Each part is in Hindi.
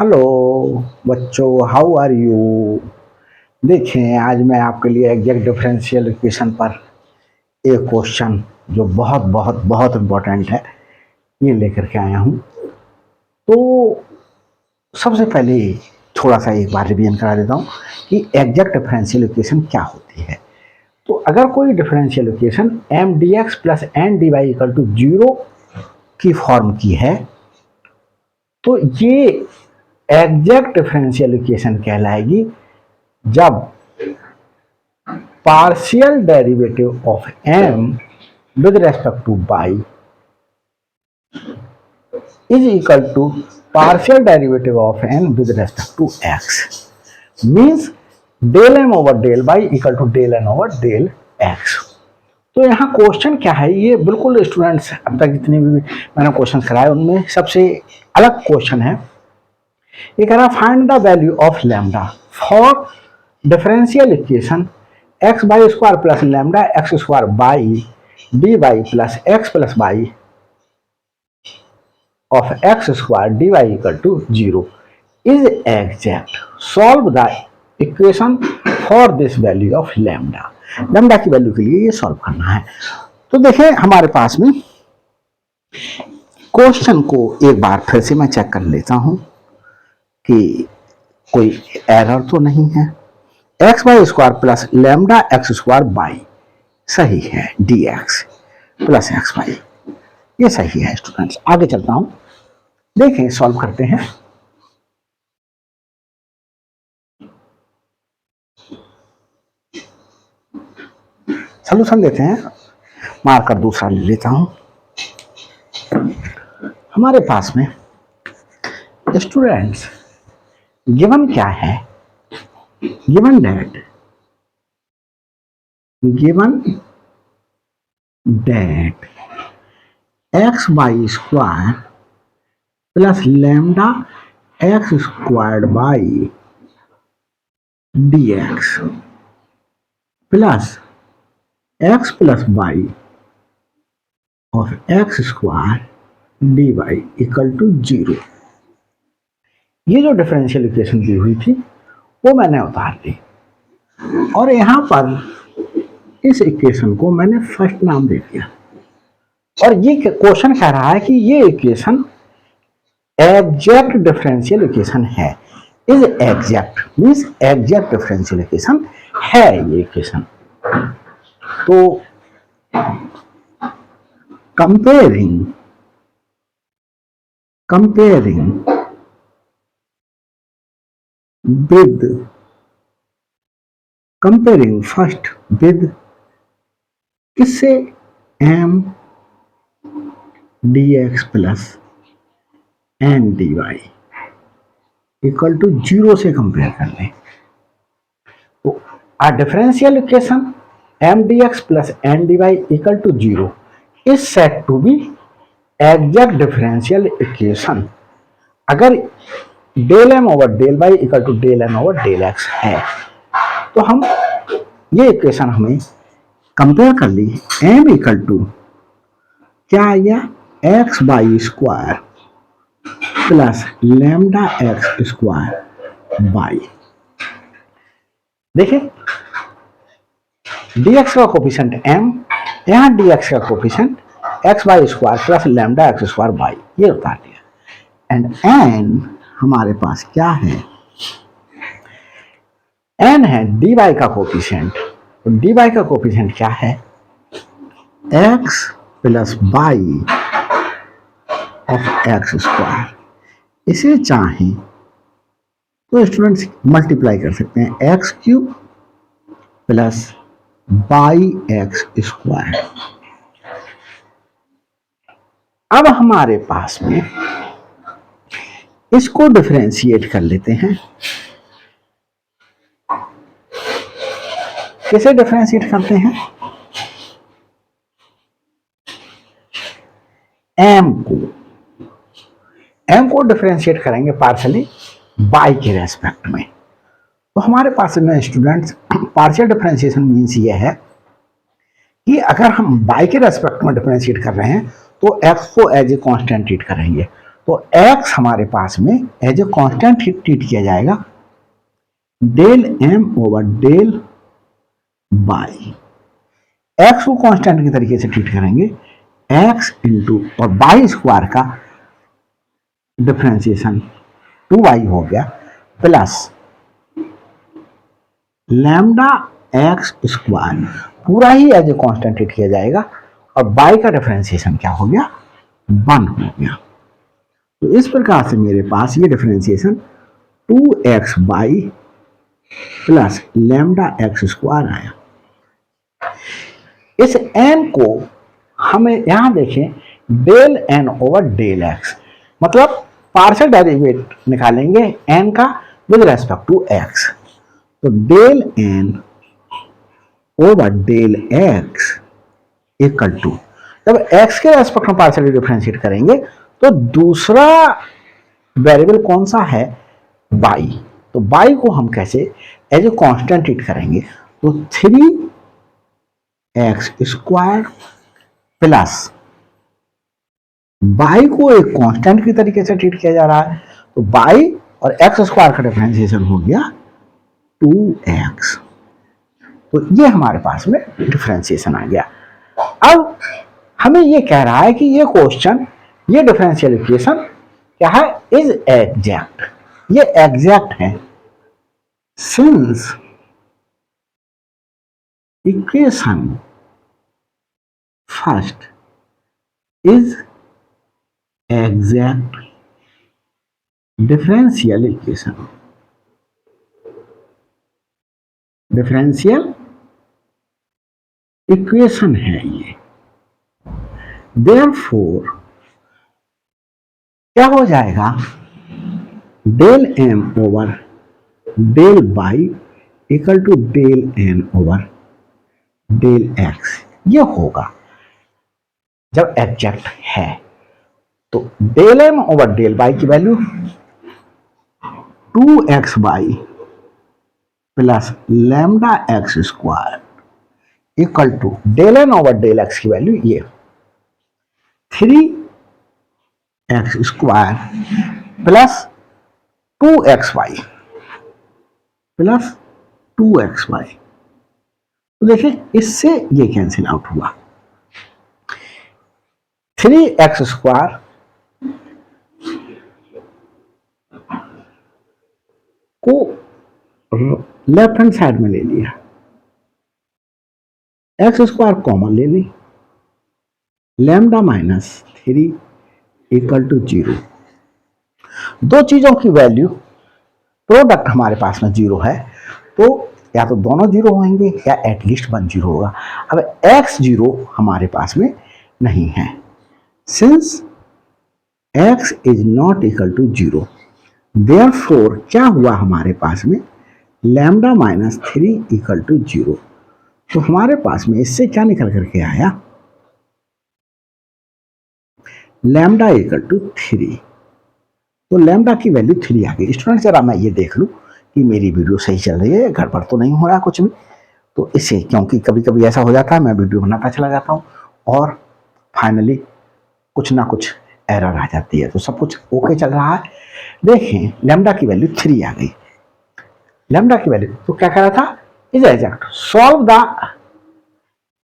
हेलो बच्चों, हाउ आर यू। देखें, आज मैं आपके लिए एग्जैक्ट डिफरेंशियल इक्वेशन पर एक क्वेश्चन जो बहुत बहुत बहुत इम्पोर्टेंट है ये लेकर के आया हूँ। तो सबसे पहले थोड़ा सा एक बार रिवीजन करा देता हूँ कि एग्जैक्ट डिफरेंशियल इक्वेशन क्या होती है। तो अगर कोई differential equation M D X plus N D Y equal to zero की फॉर्म की है तो ये एग्जैक्ट डिफरेंशियल इक्वेशन कहलाएगी जब partial derivative of m with respect to y is equal to partial derivative of n with respect to x means del m over del y equal to del n over del x। तो यहाँ क्वेश्चन क्या है, ये बिल्कुल स्टूडेंट्स अब तक जितने भी मैंने क्वेश्चन कराए उनमें सबसे अलग क्वेश्चन है। ये कह रहा find the value of lambda for differential equation X by square plus lambda X square by D Y plus X plus Y of X square D Y equal to zero is exact. Solve the equation for this value of lambda. Lambda की वैल्यू के लिए ये सॉल्व करना है। तो देखिए हमारे पास में क्वेश्चन को एक बार फिर से मैं चेक कर लेता हूं कि कोई एरर तो नहीं है। X Y square plus lambda X square by सही है, D X plus X Y ये सही है। स्टूडेंट्स आगे चलता हूं, देखें सॉल्व करते हैं। सॉल्यूशन देते हैं, मार्कर दूसरा ले लेता हूं। हमारे पास में स्टूडेंट्स गिवन क्या है, given that X Y square plus lambda X squared by D X plus X plus Y of X square D Y equal to zero. ये जो डिफरेंशियल इक्वेशन दी हुई थी वो मैंने उतार ली और यहां पर इस इक्वेशन को मैंने फर्स्ट नाम दे दिया और ये क्वेश्चन कह रहा है कि ये इक्वेशन एग्जैक्ट डिफरेंशियल इक्वेशन है। Is exact means exact differential equation है ये इक्वेशन। तो कंपेयरिंग फर्स्ट विद किससे M D X plus N D Y equal to zero से कंपेयर कर लें। तो आ differential equation M D X plus N D Y equal to zero is set to be exact differential equation अगर del M over del Y equal to del N over del x है। तो हम ये इक्वेशन हमें कंपेयर कर ली, एम इक्वल टू क्या आया x by square plus lambda X square by, देखिए dx का कोफिशिएंट m, यहाँ dx का coefficient x by square plus lambda X square by ये उतार दिया। एंड n हमारे पास क्या है, n है dy का कोफिशिएंट। तो dy का कोफिशिएंट क्या है x plus by of X square. इसे चाहें तो स्टूडेंट्स मल्टीप्लाई कर सकते हैं x cube plus by x square. अब हमारे पास में इसको डिफरेंशिएट कर लेते हैं। कैसे डिफरेंशिएट करते हैं, m को डिफरेंशिएट करेंगे पार्शियली y के रेस्पेक्ट में। तो हमारे पास में स्टूडेंट्स पार्शियल डिफरेंशिएशन मीन्स ये है कि अगर हम y के रेस्पेक्ट में डिफरेंशिएट कर रहे हैं तो x को एज ए कांस्टेंट ट्रीट करेंगे। तो x हमारे पास में एज ए कांस्टेंट ट्रीट किया जाएगा, del m over del by, x को कांस्टेंट की तरीके से ट्रीट करेंगे, x इंटू और बाई स्क्वायर का डिफरेंशिएशन 2y हो गया प्लस लैम्डा एक्स स्क्वायर पूरा ही एज ए कांस्टेंट ट्रीट किया जाएगा और बाई का डिफरेंशिएशन क्या हो गया, 1 हो गया। तो इस प्रकार से मेरे पास ये differentiation 2x by plus lambda X square आया। इस n को हमें यहां देखें del n over del x, मतलब पार्शियल डेरिवेटिव निकालेंगे n का विद रेस्पेक्ट टू x, तो del n over del x equal to, जब x के रेस्पेक्ट में पार्शियली डिफरेंशिएट करेंगे तो दूसरा वेरिएबल कौन सा है, y, तो y को हम कैसे एज ए कांस्टेंट ट्रीट करेंगे, तो 3x स्क्वायर प्लस y को एक कांस्टेंट की तरीके से ट्रीट किया जा रहा है, तो y और x स्क्वायर का डिफरेंशिएशन हो गया 2x। तो ये हमारे पास में डिफरेंशिएशन आ गया। अब हमें ये कह रहा है कि ये क्वेश्चन, ये डिफरेंशियल इक्वेशन क्या है, इज एग्जैक्ट, ये एग्जैक्ट है, since equation first is exact differential equation, differential equation है ये, देयरफॉर क्या हो जाएगा, del m over del by equal to del n over del x, ये होगा जब एग्जैक्ट है। तो del m over del by की value 2x by plus lambda X square equal to del n over del x की वैल्यू ये 3x square plus 2xy plus 2xy। तो देखिए इससे ये कैंसिल आउट हुआ, 3x स्क्वायर को लेफ्ट हैंड साइड में ले लिया, एक्स स्क्वायर कॉमन ले ली, लैम्डा माइनस 3 इक्वल टू 0। दो चीजों की वैल्यू प्रोडक्ट हमारे पास में 0 है, तो या तो दोनों 0 होंगे या एटलीस्ट 1 0 होगा। अब x 0 हमारे पास में नहीं है, since x is not equal to 0, therefore क्या हुआ हमारे पास में, लैम्डा माइनस 3 इक्वल टू 0। तो हमारे पास में इससे क्या निकल करके आया, लैम्डा इक्वल टू 3, तो लैम्डा की वैल्यू 3 आ गई। स्टूडेंट जरा मैं ये देख लूं कि मेरी वीडियो सही चल रही है, गड़बड़ तो नहीं हो रहा कुछ भी, तो इससे, क्योंकि कभी कभी ऐसा हो जाता है मैं वीडियो बनाता चला जाता हूँ और फाइनली कुछ ना कुछ एरर आ जाती है, तो सब कुछ ओके चल रहा है। देखें लैम्डा की वैल्यू 3 आ गई, लैम्डा की वैल्यू, तो क्या कह रहा था, इज एग्जैक्ट सॉल्व द,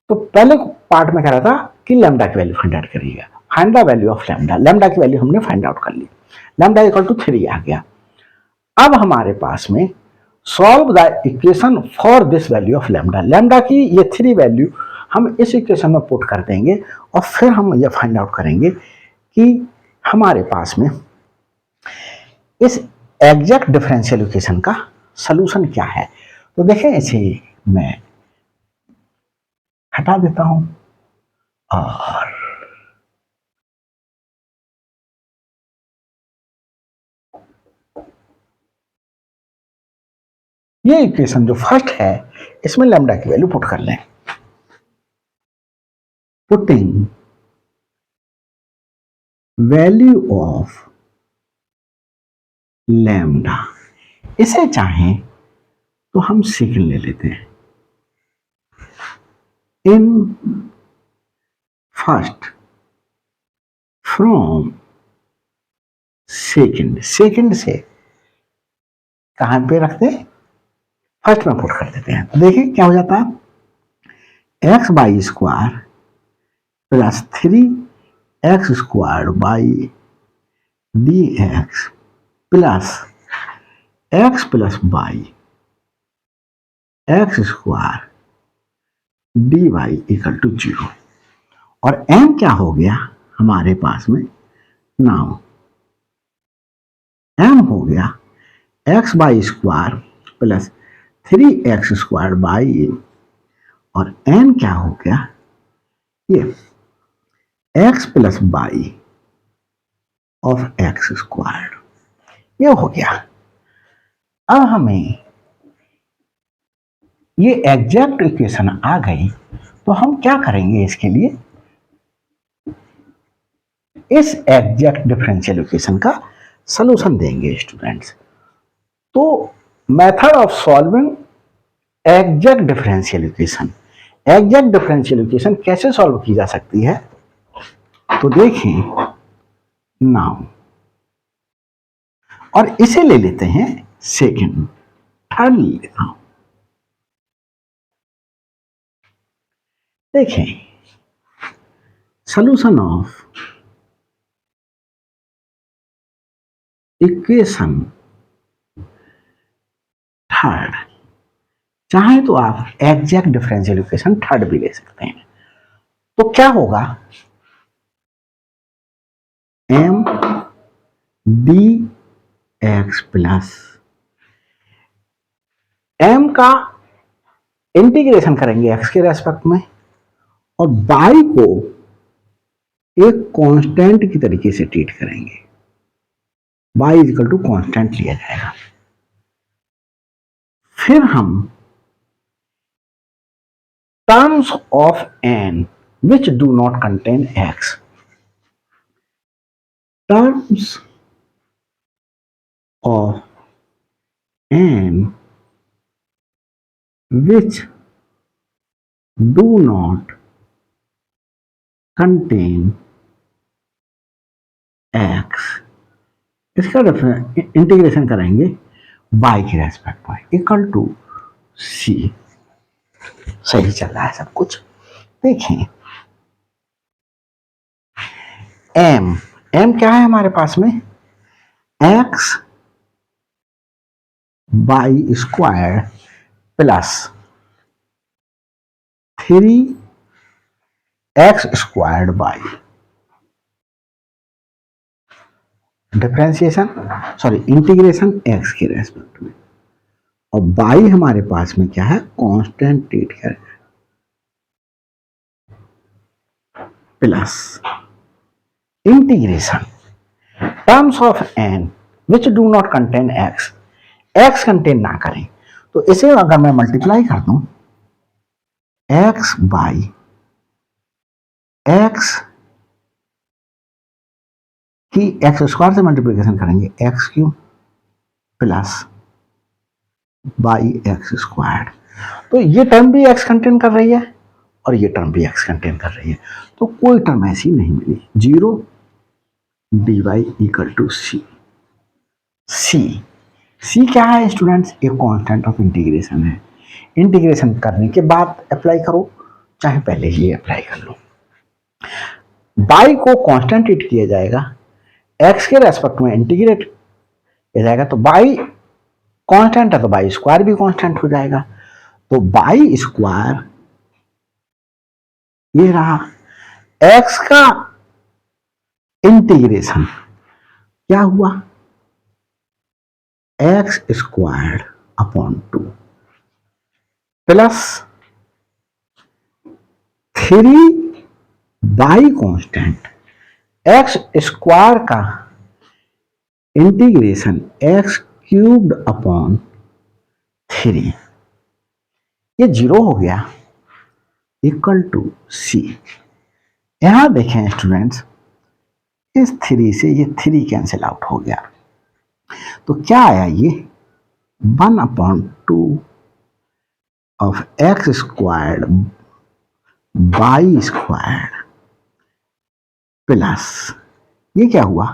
तो पहले पार्ट में कह रहा था कि लैम्डा की वैल्यू फाइंड आउट करिएगा, find the value of lambda, lambda की वैल्यू हमने फाइंड आउट कर ली, लैम्डा इक्वल टू 3 आ गया। अब हमारे पास में solve the equation for this value of lambda, lambda की ये 3 वैल्यू हम इस इक्वेशन में पुट कर देंगे और फिर हम ये फाइंड आउट करेंगे कि हमारे पास में इस एग्जैक्ट डिफरेंशियल इक्वेशन का सलूशन क्या है। तो देखें इसे मैं हटा देता हूं और ये इक्वेशन जो फर्स्ट है इसमें लैम्डा की वैल्यू पुट कर लें, पुटिंग वैल्यू ऑफ लैम्डा, इसे चाहें तो हम सेकंड ले लेते हैं, in first from second, second से कहां पे रखते हैं, फर्स्ट में पुट कर देते हैं। तो देखिए क्या हो जाता है, X by square plus 3x² by dx plus x plus by x² dy equal to 0। और m क्या हो गया हमारे पास में, नाउ m हो गया x by square plus 3x² by, और n क्या हो गया, ये x plus by of x², ये हो गया। अब हमें ये एग्जैक्ट इक्वेशन आ गई, तो हम क्या करेंगे इसके लिए, इस एग्जैक्ट डिफरेंशियल इक्वेशन का सलूशन देंगे स्टूडेंट्स। तो method of solving exact differential equation, exact differential equation कैसे सॉल्व की जा सकती है, तो देखें नाउ, और इसे ले लेते हैं सेकंड, थर्ड ले लेता हूं। देखें सॉल्यूशन ऑफ इक्वेशन थर्ड, चाहे तो आप एग्जैक्ट डिफरेंशियल इक्वेशन थर्ड भी ले सकते हैं। तो क्या होगा, m dx प्लस m का इंटीग्रेशन करेंगे x के रेस्पेक्ट में, और y को एक कांस्टेंट की तरीके से ट्रीट करेंगे, y इक्वल टू कांस्टेंट लिया जाएगा। फिर हम terms of n which do not contain x, terms of n which do not contain x, इसका इंटीग्रेशन करेंगे y के रेस्पेक्ट में इक्वल टू c। सही चल रहा है सब कुछ। देखें m क्या है हमारे पास में, x by square plus 3x² by differentiation, sorry integration x के रेस्पेक्ट में, और बाई हमारे पास में क्या है, कांस्टेंट ट्रीट है, plus integration terms of n which do not contain x, x contain ना करें, तो इसे अगर मैं मल्टीप्लाई कर दूं, x बाई x की x² से मल्टीप्लिकेशन करेंगे x³ प्लस बाई x², तो ये टर्म भी x कंटेन कर रही है और ये टर्म भी x कंटेन कर रही है, तो कोई टर्म ऐसी नहीं मिली, 0 dy equal to c। c क्या है स्टूडेंट्स, एक कांस्टेंट ऑफ इंटीग्रेशन है, इंटीग्रेशन करने के बाद अप्लाई करो, चाहे पहले ही अप्लाई कर लो। y को कांस्टेंट ट्रीट किया जाएगा, x के रेस्पेक्ट में इंटीग्रेट किया जाएगा, तो y कांस्टेंट है तो y स्क्वायर भी कांस्टेंट हो जाएगा, तो y स्क्वायर ये रहा, x का इंटीग्रेशन क्या हुआ, x² upon 2 plus 3 by constant x² का इंटीग्रेशन x³ अपॉन 3, ये 0 हो गया इक्वल टू c। यहां देखें स्टूडेंट्स, इस 3 से ये 3 कैंसिल आउट हो गया, तो क्या आया, ये 1/2 of x² by square plus ये क्या हुआ,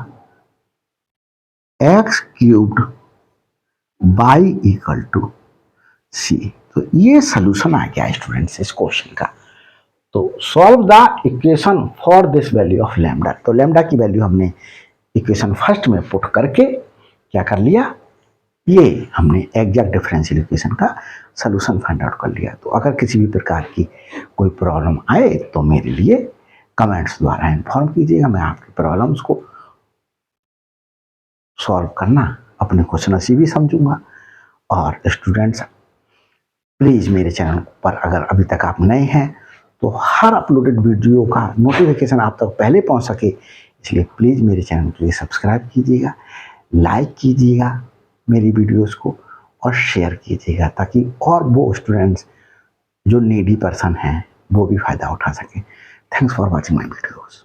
X cubed by equal to C. तो ये सोल्यूशन आ गया स्टूडेंट्स इस क्वेश्चन का। तो solve the equation for this value of lambda. तो लैम्डा की वैल्यू हमने इक्वेशन फर्स्ट में पुट करके क्या कर लिया, ये हमने एग्जैक्ट डिफरेंशियल इक्वेशन का सोल्यूशन फाइंड आउट कर लिया। तो अगर किसी भी प्रकार की कोई प्रॉब्लम आए तो मेरे लिए कमेंट्स द्वारा इन्फॉर्म कीजिएगा, मैं आपकी प्रॉब्लम्स को सॉल्व करना अपने क्वेश्चन नसीब भी समझूंगा। और स्टूडेंट्स प्लीज़ मेरे चैनल पर अगर अभी तक आप नए हैं तो हर अपलोडेड वीडियो का नोटिफिकेशन आप तक पहले पहुंच सके, इसलिए प्लीज़ मेरे चैनल के लिए सब्सक्राइब कीजिएगा, लाइक कीजिएगा मेरी वीडियोस को और शेयर कीजिएगा, ताकि और वो स्टूडेंट्स जो नीडी पर्सन हैं वो भी फ़ायदा उठा सकें। Thanks for watching my videos.